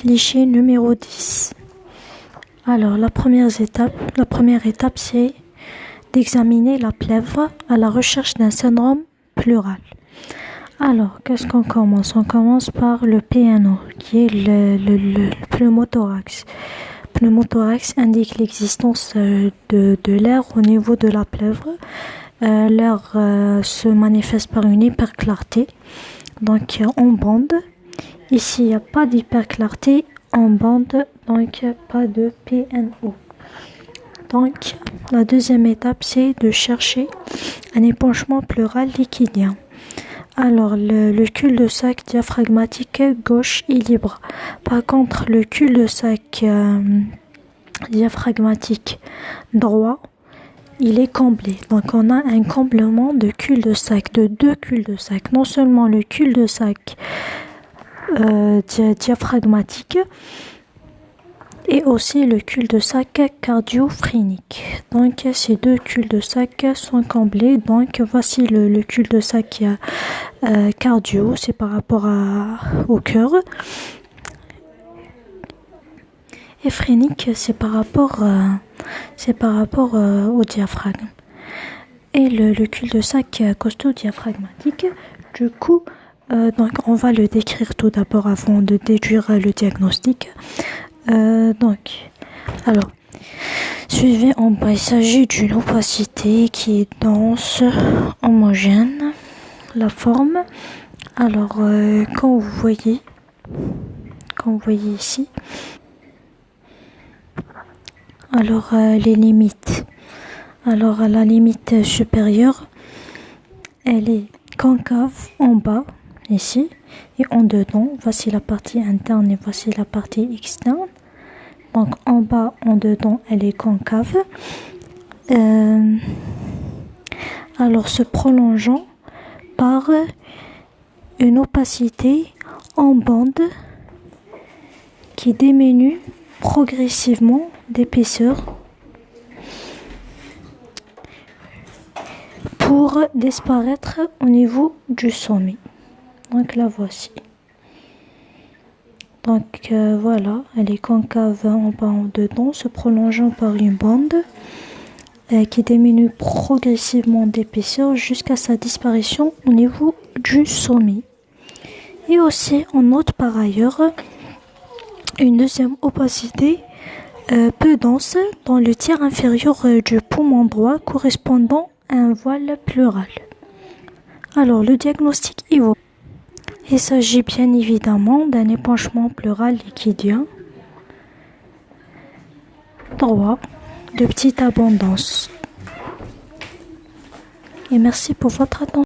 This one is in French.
Cliché numéro 10. Alors, la première étape, c'est d'examiner la plèvre à la recherche d'un syndrome pleural. Alors, qu'est-ce qu'on commence? On commence par le PNO, qui est le pneumothorax. Le pneumothorax indique l'existence de l'air au niveau de la plèvre. L'air se manifeste par une hyperclarté, donc en bande. Ici, il n'y a pas d'hyperclarté en bande, donc pas de PNO. Donc, la deuxième étape, c'est de chercher un épanchement pleural liquidien. Alors, le cul-de-sac diaphragmatique gauche est libre. Par contre, le cul-de-sac diaphragmatique droit, il est comblé. Donc, on a un comblement de cul-de-sac, de deux cul-de-sac. Non seulement le cul-de-sac diaphragmatique et aussi le cul-de-sac cardio-phrénique. Donc, ces deux cul-de-sac sont comblés. Donc, voici le cul-de-sac cardio, c'est par rapport au cœur. Et phrénique, c'est par rapport au diaphragme. Et le cul-de-sac costo-diaphragmatique, du coup, donc on va le décrire tout d'abord avant de déduire le diagnostic. Alors, suivez en bas, il s'agit d'une opacité qui est dense, homogène. La forme, alors quand vous voyez ici, alors les limites. Alors la limite supérieure, elle est concave en bas, ici, et en dedans. Voici la partie interne et voici la partie externe. Donc en bas, en dedans, elle est concave. Alors se prolongeant par une opacité en bande qui diminue progressivement d'épaisseur pour disparaître au niveau du sommet. Donc la voici. Donc voilà, elle est concave en bas en dedans, se prolongeant par une bande qui diminue progressivement d'épaisseur jusqu'à sa disparition au niveau du sommet. Et aussi on note par ailleurs une deuxième opacité peu dense dans le tiers inférieur du poumon droit correspondant à un voile pleural. Alors le diagnostic évoque. Il s'agit bien évidemment d'un épanchement pleural liquidien droit de petite abondance. Et merci pour votre attention.